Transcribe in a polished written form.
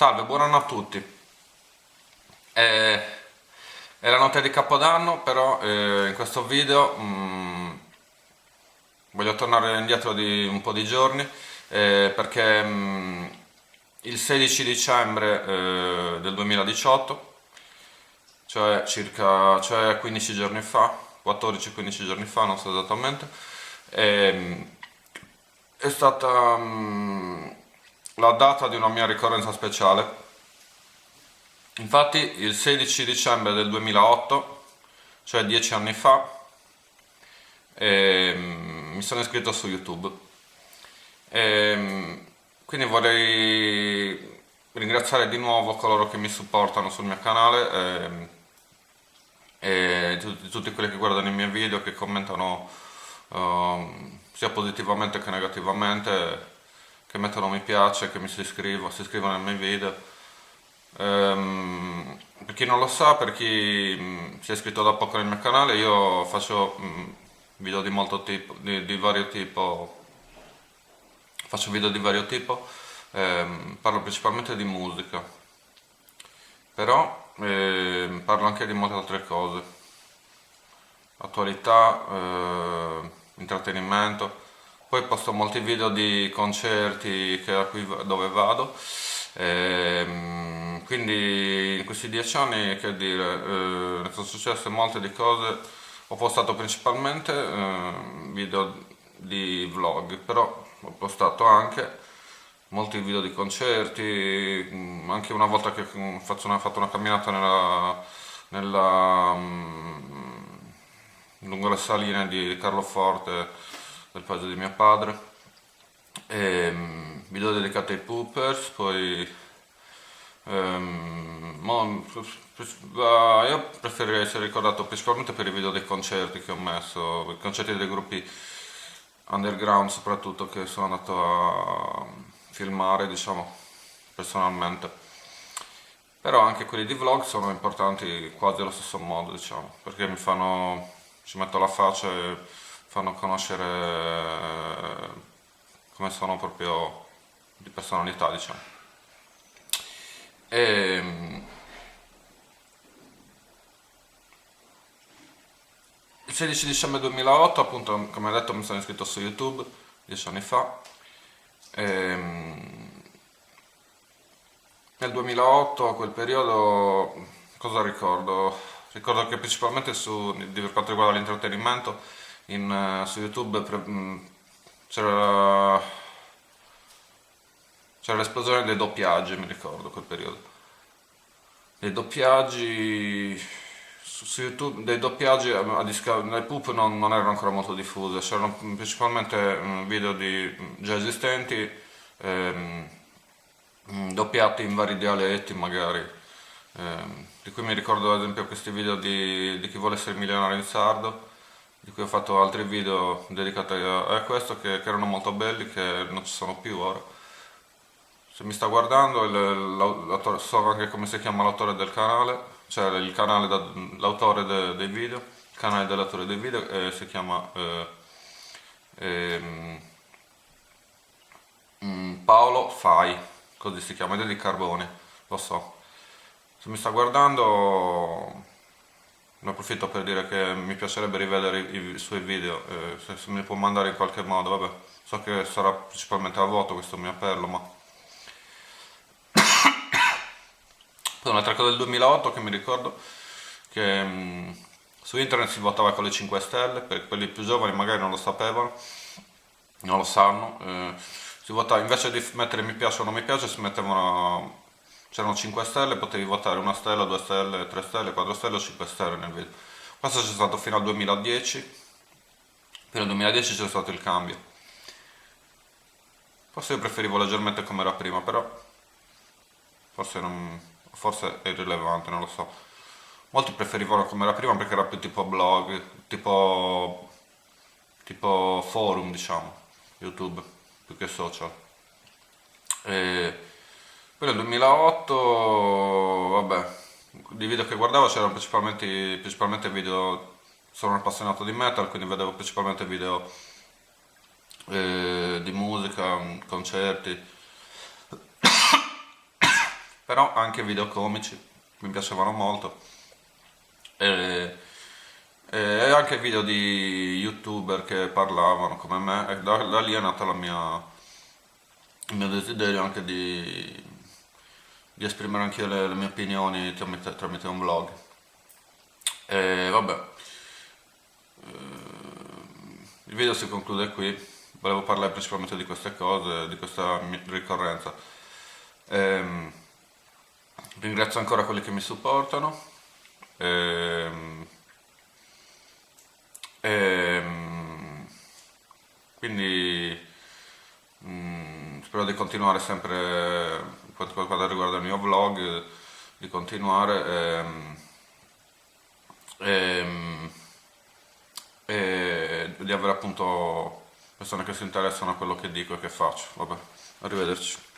Salve, buon anno a tutti. È la notte di Capodanno, però in questo video voglio tornare indietro di un po' di giorni perché il 16 dicembre del 2018, cioè 15 giorni fa, 14-15 giorni fa, non so esattamente, ehm, è stata la data di una mia ricorrenza speciale. Infatti il 16 dicembre del 2008, cioè 10 anni fa, mi sono iscritto su YouTube. Ehm, quindi vorrei ringraziare di nuovo coloro che mi supportano sul mio canale e tutti quelli che guardano i miei video, che commentano sia positivamente che negativamente, che mettono mi piace, che si iscrivono ai miei video. Per chi non lo sa, per chi si è iscritto da poco nel mio canale, io faccio video di molto tipo, di vario tipo, faccio video di vario tipo, parlo principalmente di musica, però parlo anche di molte altre cose, attualità, intrattenimento. Poi posto molti video di concerti dove vado. Quindi in questi 10 anni, che dire, sono successe molte di cose. Ho postato principalmente video di vlog, però ho postato anche molti video di concerti, anche una volta che ho fatto una camminata lungo le saline di Carloforte, del paese di mio padre, video dedicati ai poopers. Poi io preferirei essere ricordato principalmente per i video dei concerti che ho messo, i concerti dei gruppi underground soprattutto, che sono andato a filmare, diciamo, personalmente. Però anche quelli di vlog sono importanti quasi allo stesso modo, diciamo, perché ci metto la faccia e fanno conoscere come sono proprio di personalità, diciamo. E, il 16 dicembre 2008, appunto, come detto, mi sono iscritto su YouTube 10 anni fa. E, nel 2008, quel periodo, cosa ricordo? Ricordo che principalmente per quanto riguarda l'intrattenimento, su YouTube c'era c'era l'esplosione dei doppiaggi, mi ricordo quel periodo. Dei doppiaggi su YouTube, dei doppiaggi nei poop non erano ancora molto diffuse, c'erano principalmente video già esistenti, ehm, doppiati in vari dialetti magari, di cui mi ricordo ad esempio questi video di chi vuole essere milionario in sardo, di cui ho fatto altri video dedicati a questo, che erano molto belli, che non ci sono più ora. Se mi sta guardando, so anche come si chiama l'autore del canale, cioè l'autore dei video, il canale dell'autore dei video, si chiama ehm, Paolo Fai, così si chiama, ed è di Carboni, lo so. Se mi sta guardando, ne approfitto per dire che mi piacerebbe rivedere i suoi video, se mi può mandare in qualche modo, vabbè, so che sarà principalmente a vuoto questo mio appello, ma... Poi un'altra cosa del 2008 che mi ricordo, che su internet si votava con le 5 stelle, per quelli più giovani magari non lo sapevano, non lo sanno, si votava, invece di mettere mi piace o non mi piace, c'erano 5 stelle, potevi votare 1 stella, 2 stelle, 3 stelle, 4 stelle o 5 stelle nel video. Questo c'è stato fino al 2010, fino al 2010 c'è stato il cambio. Forse io preferivo leggermente come era prima, però forse è irrilevante, non lo so. Molti preferivano come era prima perché era più tipo blog, tipo forum, diciamo, YouTube, più che social. E poi nel 2008, vabbè, di video che guardavo c'erano principalmente video, sono un appassionato di metal, quindi vedevo principalmente video di musica, concerti, però anche video comici mi piacevano molto e, e anche video di youtuber che parlavano come me e da lì è nata il mio desiderio anche di esprimere anche io le mie opinioni tramite un blog. E vabbè, il video si conclude qui, volevo parlare principalmente di queste cose, di questa ricorrenza. Ehm, Ringrazio ancora quelli che mi supportano. Ehm, ehm, quindi spero di continuare sempre per quanto riguarda il mio vlog, di continuare ehm, e di avere appunto persone che si interessano a quello che dico e che faccio. Vabbè, arrivederci.